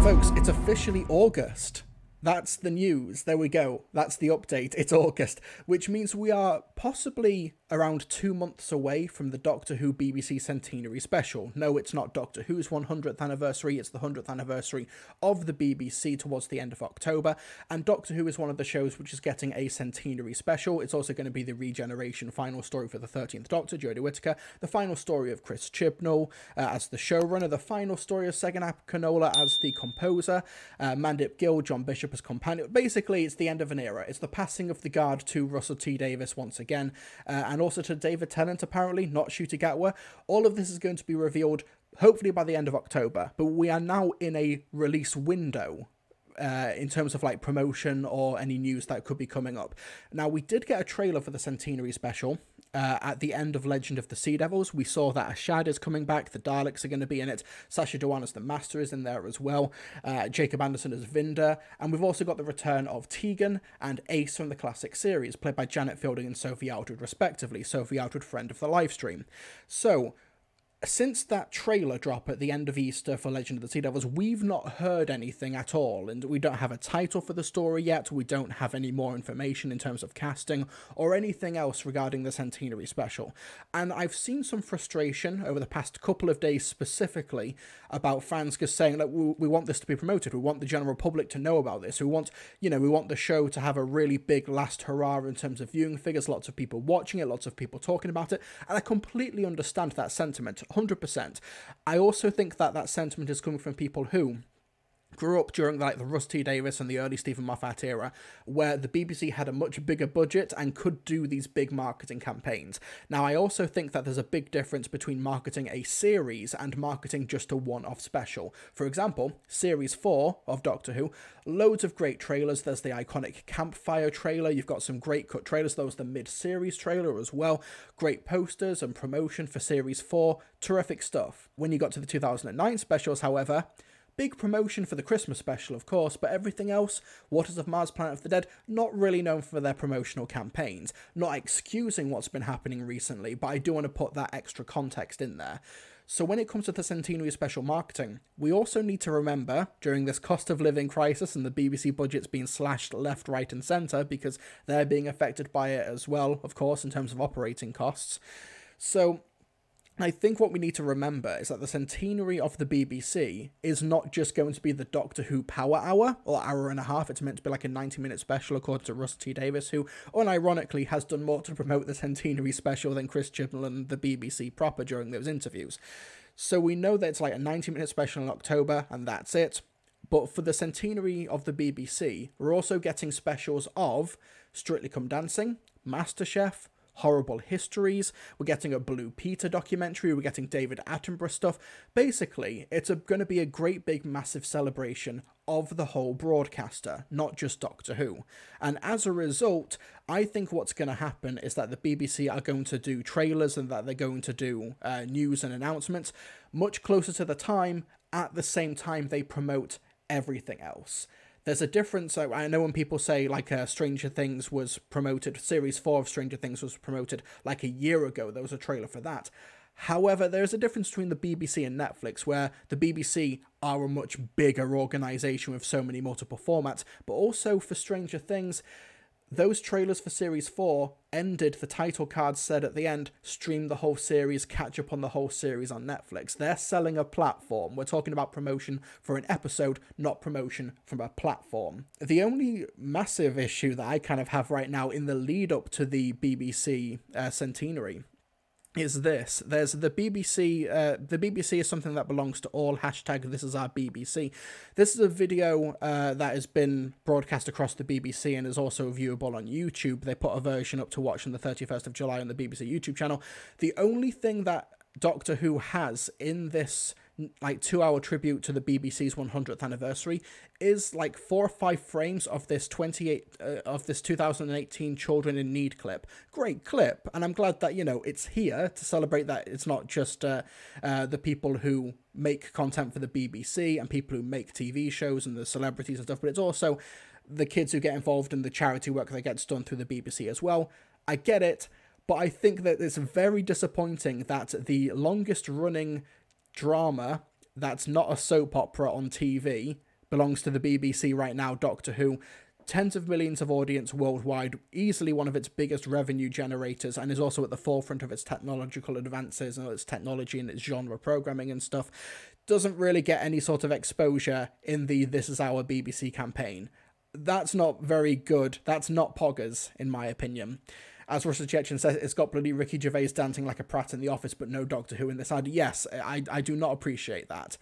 Folks, it's officially August. That's the news. There we go. That's the update. It's August, which means we are possibly around 2 months away from the Doctor Who BBC Centenary special. No, it's not Doctor Who's 100th anniversary, it's the 100th anniversary of the BBC towards the end of October, and Doctor Who is one of the shows which is getting a centenary special. It's also going to be the Regeneration final story for the 13th Doctor, Jodie Whittaker, the final story of Chris Chibnall as the showrunner, the final story of Segun Akinola as the composer, Mandip Gill, John Bishop as companion. Basically, it's the end of an era. It's the passing of the guard to Russell T Davies once again, and also to David Tennant, apparently, not Ncuti Gatwa. All of this is going to be revealed hopefully by the end of October, but we are now in a release window in terms of like promotion or any news that could be coming up. Now, we did get a trailer for the Centenary special at the end of Legend of the Sea Devils. We saw that Ashad is coming back, the Daleks are going to be in it, Sacha Dhawan as the Master is in there as well, Jacob Anderson as Vinder, and we've also got the return of Tegan and Ace from the classic series, played by Janet Fielding and Sophie Aldred respectively. Sophie Aldred, friend of the live stream. So, since that trailer drop at the end of Easter for Legend of the Sea Devils, we've not heard anything at all, and we don't have a title for the story yet, we don't have any more information in terms of casting, or anything else regarding the Centenary special. And I've seen some frustration over the past couple of days specifically about fans just saying that we want this to be promoted, we want the general public to know about this, we want the show to have a really big last hurrah in terms of viewing figures, lots of people watching it, lots of people talking about it, and I completely understand that sentiment. 100%. I also think that that sentiment is coming from people who grew up during like the Russ T Davies and the early Stephen Moffat era, where the BBC had a much bigger budget and could do these big marketing campaigns. Now, I also think that there's a big difference between marketing a series and marketing just a one-off special. For example, Series 4 of Doctor Who, loads of great trailers. There's the iconic Campfire trailer. You've got some great cut trailers. There was the mid-series trailer as well. Great posters and promotion for Series 4. Terrific stuff. When you got to the 2009 specials, however, big promotion for the Christmas special, of course, but everything else, Waters of Mars, Planet of the Dead, not really known for their promotional campaigns. Not excusing what's been happening recently, but I do want to put that extra context in there. So when it comes to the Centenary special marketing, we also need to remember, during this cost of living crisis and the BBC budget's being slashed left, right and centre, because they're being affected by it as well, of course, in terms of operating costs. So I think what we need to remember is that the centenary of the BBC is not just going to be the Doctor Who Power Hour, or hour and a half. It's meant to be like a 90-minute special, according to Russ T Davies, who, unironically, has done more to promote the centenary special than Chris Chibnall and the BBC proper during those interviews. So we know that it's like a 90-minute special in October, and that's it. But for the centenary of the BBC, we're also getting specials of Strictly Come Dancing, MasterChef, Horrible Histories, we're getting a Blue Peter documentary, we're getting David Attenborough stuff. Basically, it's going to be a great big massive celebration of the whole broadcaster, not just Doctor Who. And as a result, I think what's going to happen is that the BBC are going to do trailers and that they're going to do news and announcements much closer to the time, at the same time they promote everything else. There's a difference. I know when people say like Stranger Things was promoted, Series 4 of Stranger Things was promoted like a year ago, there was a trailer for that. However, there's a difference between the BBC and Netflix, where the BBC are a much bigger organisation with so many multiple formats, but also for Stranger Things, those trailers for Series 4 ended, the title card said at the end, stream the whole series, catch up on the whole series on Netflix. They're selling a platform. We're talking about promotion for an episode, not promotion from a platform. The only massive issue that I kind of have right now in the lead up to the BBC centenary is this. There's the BBC. The BBC is something that belongs to all. Hashtag this is our BBC. This is a video that has been broadcast across the BBC and is also viewable on YouTube. They put a version up to watch on the 31st of July on the BBC YouTube channel. The only thing that Doctor Who has in this like 2-hour tribute to the BBC's 100th anniversary is like 4 or 5 frames of this 2018 Children in Need clip. Great clip, and I'm glad that, you know, it's here to celebrate that it's not just the people who make content for the BBC and people who make TV shows and the celebrities and stuff, but it's also the kids who get involved in the charity work that gets done through the BBC as well. I get it, but I think that it's very disappointing that the longest running drama that's not a soap opera on TV belongs to the BBC right now, Doctor Who. Tens of millions of audience worldwide, easily one of its biggest revenue generators, and is also at the forefront of its technological advances and its technology and its genre programming and stuff. Doesn't really get any sort of exposure in the This Is Our BBC campaign. That's not very good. That's not poggers, in my opinion. As Russell Chechen says, it's got bloody Ricky Gervais dancing like a prat in The Office, but no Doctor Who in this. Yes, I do not appreciate that.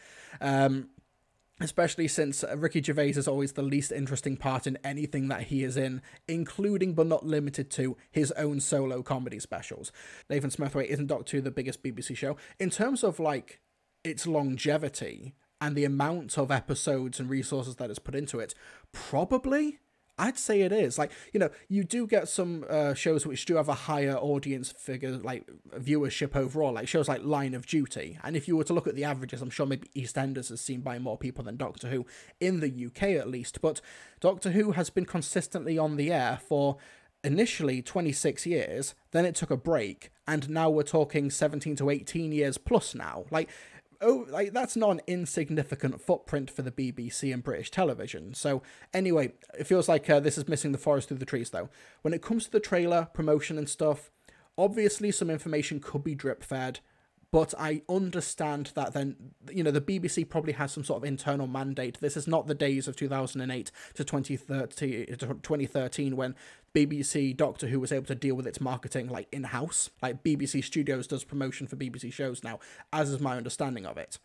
Especially since Ricky Gervais is always the least interesting part in anything that he is in, including but not limited to his own solo comedy specials. Nathan Smithwaite isn't Doctor Who the biggest BBC show. In terms of, like, its longevity and the amount of episodes and resources that is put into it, probably, I'd say it is. Like, you know, you do get some shows which do have a higher audience figure, like viewership overall, like shows like Line of Duty. And if you were to look at the averages, I'm sure maybe EastEnders is seen by more people than Doctor Who, in the UK at least. But Doctor Who has been consistently on the air for initially 26 years, then it took a break, and now we're talking 17 to 18 years plus now. Like, that's not an insignificant footprint for the BBC and British television. So anyway, it feels like this is missing the forest through the trees, though. When it comes to the trailer, promotion and stuff, obviously some information could be drip-fed, but I understand that then, you know, the BBC probably has some sort of internal mandate. This is not the days of 2008 to 2013 when BBC Doctor Who was able to deal with its marketing, like, in-house. Like, BBC Studios does promotion for BBC shows now, as is my understanding of it.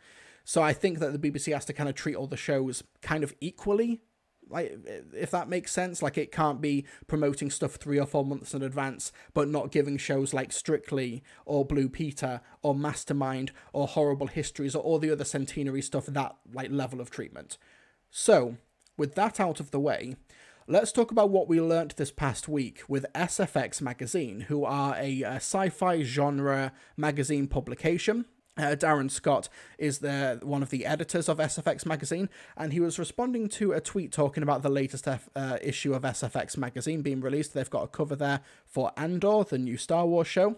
So I think that the BBC has to kind of treat all the shows kind of equally, like, if that makes sense. Like, it can't be promoting stuff 3 or 4 months in advance, but not giving shows like Strictly, or Blue Peter, or Mastermind, or Horrible Histories, or all the other centenary stuff that, like, level of treatment. So, with that out of the way, let's talk about what we learnt this past week with SFX Magazine, who are a sci-fi genre magazine publication. Darren Scott is one of the editors of SFX Magazine, and he was responding to a tweet talking about the latest issue of SFX Magazine being released. They've got a cover there for Andor, the new Star Wars show.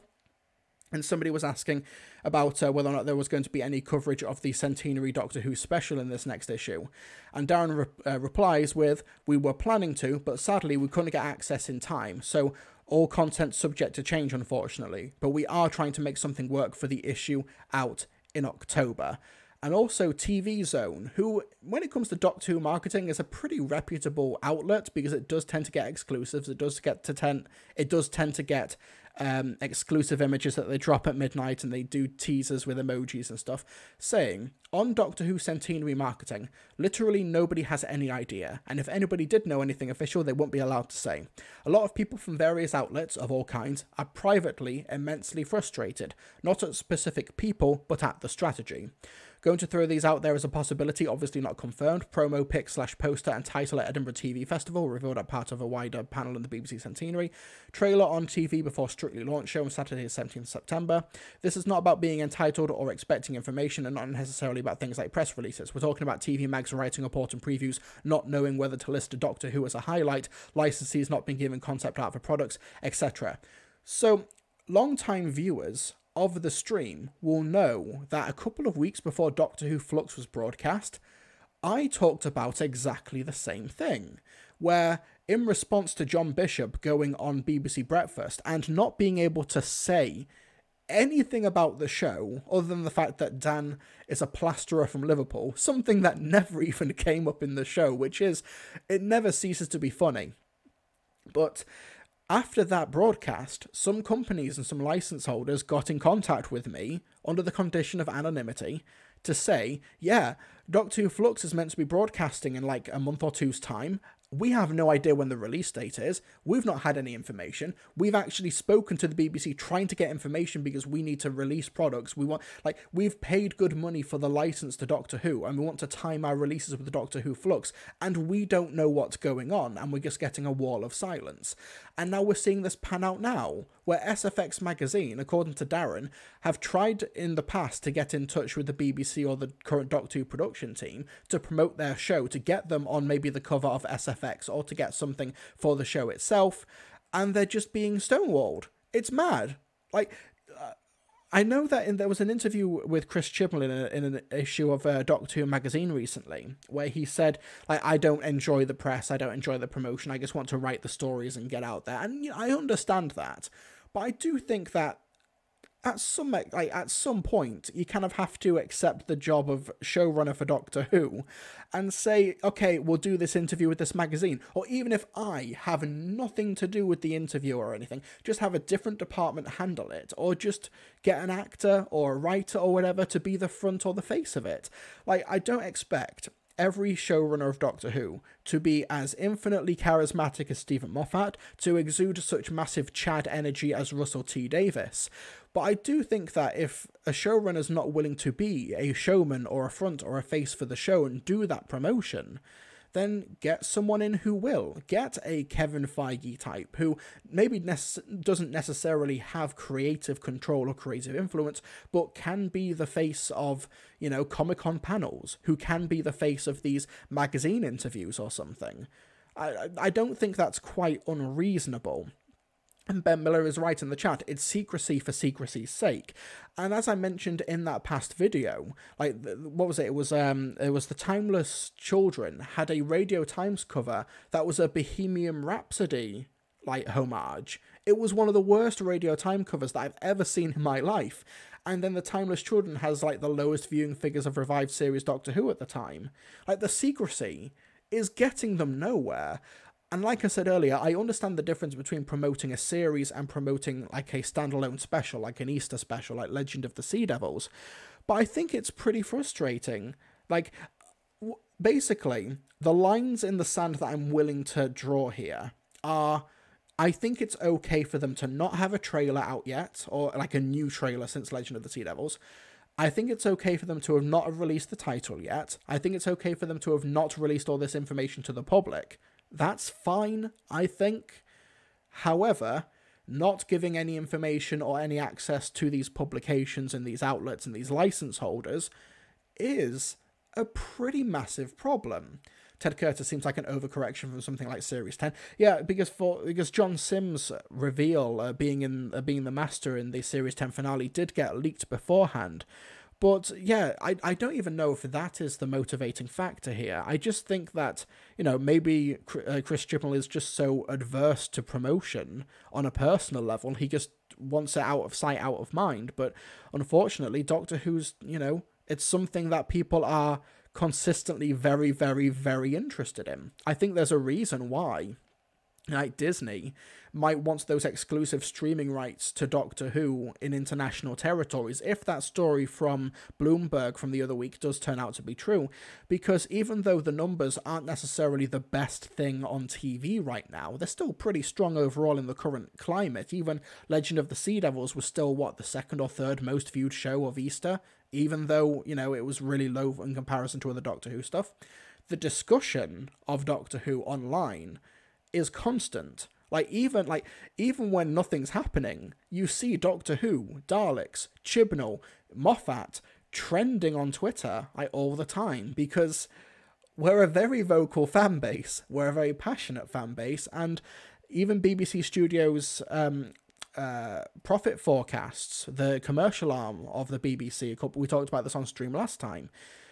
And somebody was asking about whether or not there was going to be any coverage of the Centenary Doctor Who special in this next issue. And Darren replies with, "We were planning to, but sadly we couldn't get access in time, so all content subject to change, unfortunately. But we are trying to make something work for the issue out in October." And also TV Zone, who, when it comes to Doctor Who marketing, is a pretty reputable outlet because it does tend to get exclusives. It does tend to get exclusive images that they drop at midnight, and they do teasers with emojis and stuff, saying, on Doctor Who Centenary marketing, literally nobody has any idea, and if anybody did know anything official, they won't be allowed to say. A lot of people from various outlets of all kinds are privately immensely frustrated, not at specific people, but at the strategy. Going to throw these out there as a possibility, obviously not confirmed. Promo pic / poster and title at Edinburgh TV Festival, revealed at part of a wider panel in the BBC Centenary. Trailer on TV before Strictly launch show on Saturday the 17th of September. This is not about being entitled or expecting information, and not necessarily about things like press releases. We're talking about TV mags writing report and previews, not knowing whether to list a Doctor Who as a highlight, licensees not being given concept art for products, etc. So, long-time viewers of the stream will know that a couple of weeks before Doctor Who Flux was broadcast, I talked about exactly the same thing, where in response to John Bishop going on BBC Breakfast and not being able to say anything about the show other than the fact that Dan is a plasterer from Liverpool, something that never even came up in the show, which is, it never ceases to be funny. But after that broadcast, some companies and some license holders got in contact with me under the condition of anonymity to say, yeah, Doctor Who Flux is meant to be broadcasting in like a month or two's time. We have no idea when the release date is. We've not had any information. We've actually spoken to the BBC trying to get information because we need to release products. We've paid good money for the license to Doctor Who, and we want to time our releases with the Doctor Who Flux, and we don't know what's going on, and we're just getting a wall of silence. And now we're seeing this pan out now, where SFX Magazine, according to Darren, have tried in the past to get in touch with the BBC or the current Doctor Who production team to promote their show, to get them on maybe the cover of SFX or to get something for the show itself, and they're just being stonewalled. It's mad. Like, I know that there was an interview with Chris Chibnall in an issue of Doctor Who magazine recently, where he said, like, I don't enjoy the press, I don't enjoy the promotion, I just want to write the stories and get out there. And I understand that, but I do think that at some point you kind of have to accept the job of showrunner for Doctor Who and say, okay, we'll do this interview with this magazine. Or even if I have nothing to do with the interview or anything, just have a different department handle it, or just get an actor or a writer or whatever to be the front or the face of it. Like, I don't expect every showrunner of Doctor Who to be as infinitely charismatic as Stephen Moffat, to exude such massive Chad energy as Russell T Davies. But I do think that if a showrunner's not willing to be a showman or a front or a face for the show and do that promotion, then get someone in who will. Get a Kevin Feige type who maybe doesn't necessarily have creative control or creative influence, but can be the face of, Comic-Con panels, who can be the face of these magazine interviews or something. I don't think that's quite unreasonable. And Ben Miller is right in the chat, it's secrecy for secrecy's sake. And as I mentioned in that past video, what was it? It was the Timeless Children had a Radio Times cover that was a Bohemian Rhapsody homage. It was one of the worst Radio Time covers that I've ever seen in my life. And then the Timeless Children has the lowest viewing figures of revived series Doctor Who at the time. The secrecy is getting them nowhere. And like I said earlier, I understand the difference between promoting a series and promoting a standalone special, like an Easter special, like Legend of the Sea Devils. But I think it's pretty frustrating. Basically, the lines in the sand that I'm willing to draw here are, I think it's okay for them to not have a trailer out yet, or a new trailer since Legend of the Sea Devils. I think it's okay for them to have not released the title yet. I think it's okay for them to have not released all this information to the public. That's fine, I think. However, not giving any information or any access to these publications and these outlets and these license holders is a pretty massive problem. Ted Curtis seems like an overcorrection from something like Series 10. Yeah, because John Sims' reveal being the Master in the Series 10 finale did get leaked beforehand. But yeah, I don't even know if that is the motivating factor here. I just think that, maybe Chris Chibnall is just so adverse to promotion on a personal level. He just wants it out of sight, out of mind. But unfortunately, Doctor Who's, it's something that people are consistently very, very, very interested in. I think there's a reason why Disney might want those exclusive streaming rights to Doctor Who in international territories if that story from Bloomberg from the other week does turn out to be true, because even though the numbers aren't necessarily the best thing on TV right now, they're still pretty strong overall in the current climate. Even Legend of the Sea Devils was still, the second or third most viewed show of Easter, even though, it was really low in comparison to other Doctor Who stuff. The discussion of Doctor Who online is constant. Even when nothing's happening, you see Doctor Who, Daleks, Chibnall, Moffat trending on Twitter all the time, because we're a very vocal fan base, we're a very passionate fan base, and even BBC Studios profit forecasts, the commercial arm of the BBC, we talked about this on stream last time,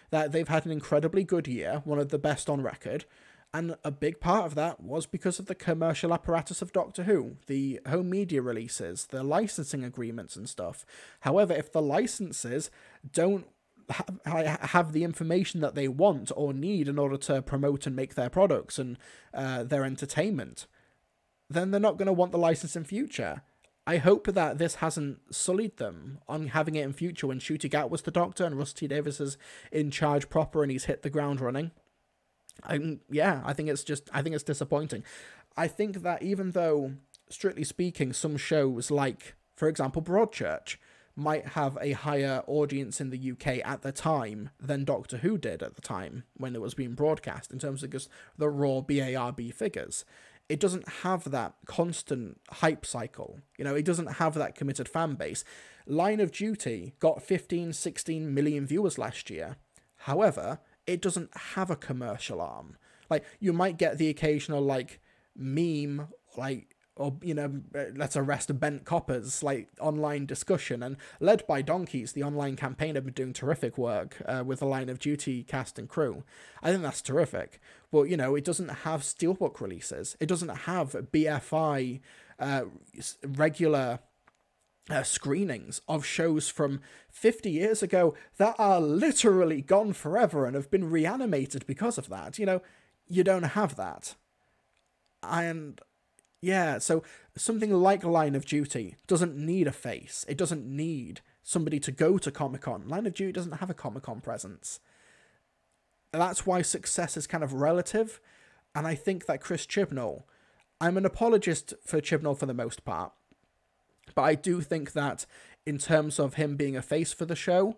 that they've had an incredibly good year, one of the best on record. And a big part of that was because of the commercial apparatus of Doctor Who, the home media releases, the licensing agreements and stuff. However, if the licenses don't have the information that they want or need in order to promote and make their products and their entertainment, then they're not going to want the license in future. I hope that this hasn't sullied them on having it in future when Ncuti Gat was the Doctor and Russell T Davies is in charge proper and he's hit the ground running. I think it's disappointing. I think that even though, strictly speaking, some shows like, for example, Broadchurch might have a higher audience in the UK at the time than Doctor Who did at the time when it was being broadcast in terms of just the raw BARB figures, it doesn't have that constant hype cycle. It doesn't have that committed fan base. Line of Duty got 15-16 million viewers last year. However, it doesn't have a commercial arm. You might get the occasional meme or, let's arrest bent coppers, like online discussion, and led by Donkeys, the online campaign have been doing terrific work with the Line of Duty cast and crew. I think that's terrific. But, it doesn't have Steelbook releases. It doesn't have BFI regular screenings of shows from 50 years ago that are literally gone forever and have been reanimated because of that. You don't have that. And yeah, so something like Line of Duty doesn't need a face. It doesn't need somebody to go to Comic-Con. Line of Duty doesn't have a Comic-Con presence. That's why success is kind of relative. And I think that Chris Chibnall, I'm an apologist for Chibnall for the most part, but I do think that in terms of him being a face for the show,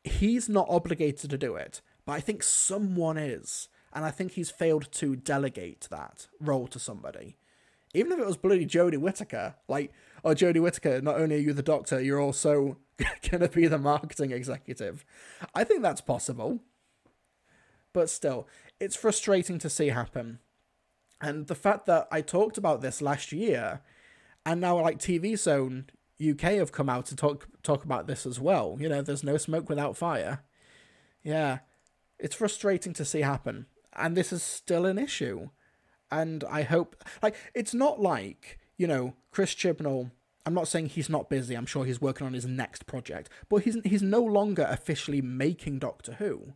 he's not obligated to do it. But I think someone is. And I think he's failed to delegate that role to somebody. Even if it was bloody Jodie Whittaker, Jodie Whittaker, not only are you the Doctor, you're also going to be the marketing executive. I think that's possible. But still, it's frustrating to see happen. And the fact that I talked about this last year, and now TV Zone UK have come out to talk about this as well. There's no smoke without fire. Yeah, it's frustrating to see happen. And this is still an issue. And I hope, it's not like, Chris Chibnall, I'm not saying he's not busy. I'm sure he's working on his next project. But he's no longer officially making Doctor Who.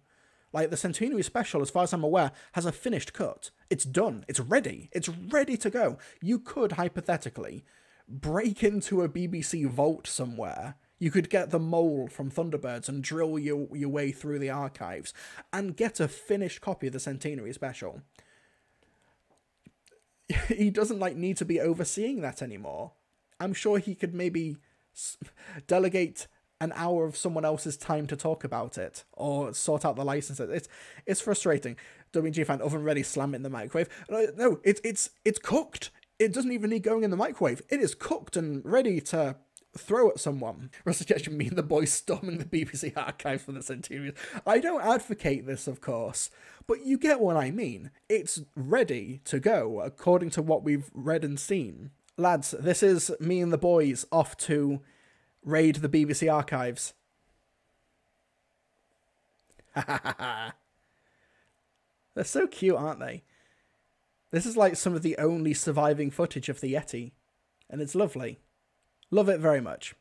The Centenary Special, as far as I'm aware, has a finished cut. It's done. It's ready. It's ready to go. You could, hypothetically, break into a BBC vault somewhere. You could get the mole from Thunderbirds and drill your way through the archives and get a finished copy of the Centenary Special. He doesn't need to be overseeing that anymore. I'm sure he could maybe delegate an hour of someone else's time to talk about it or sort out the licenses. It's frustrating. WG fan, oven ready, slam it in the microwave. No, it's cooked. It doesn't even need going in the microwave. It is cooked and ready to throw at someone. Russ suggestion, me and the boys storming the BBC archives for the Centenary. I don't advocate this, of course, but you get what I mean. It's ready to go, according to what we've read and seen. Lads, this is me and the boys off to raid the BBC archives. They're so cute, aren't they? This is some of the only surviving footage of the Yeti, and it's lovely. Love it very much.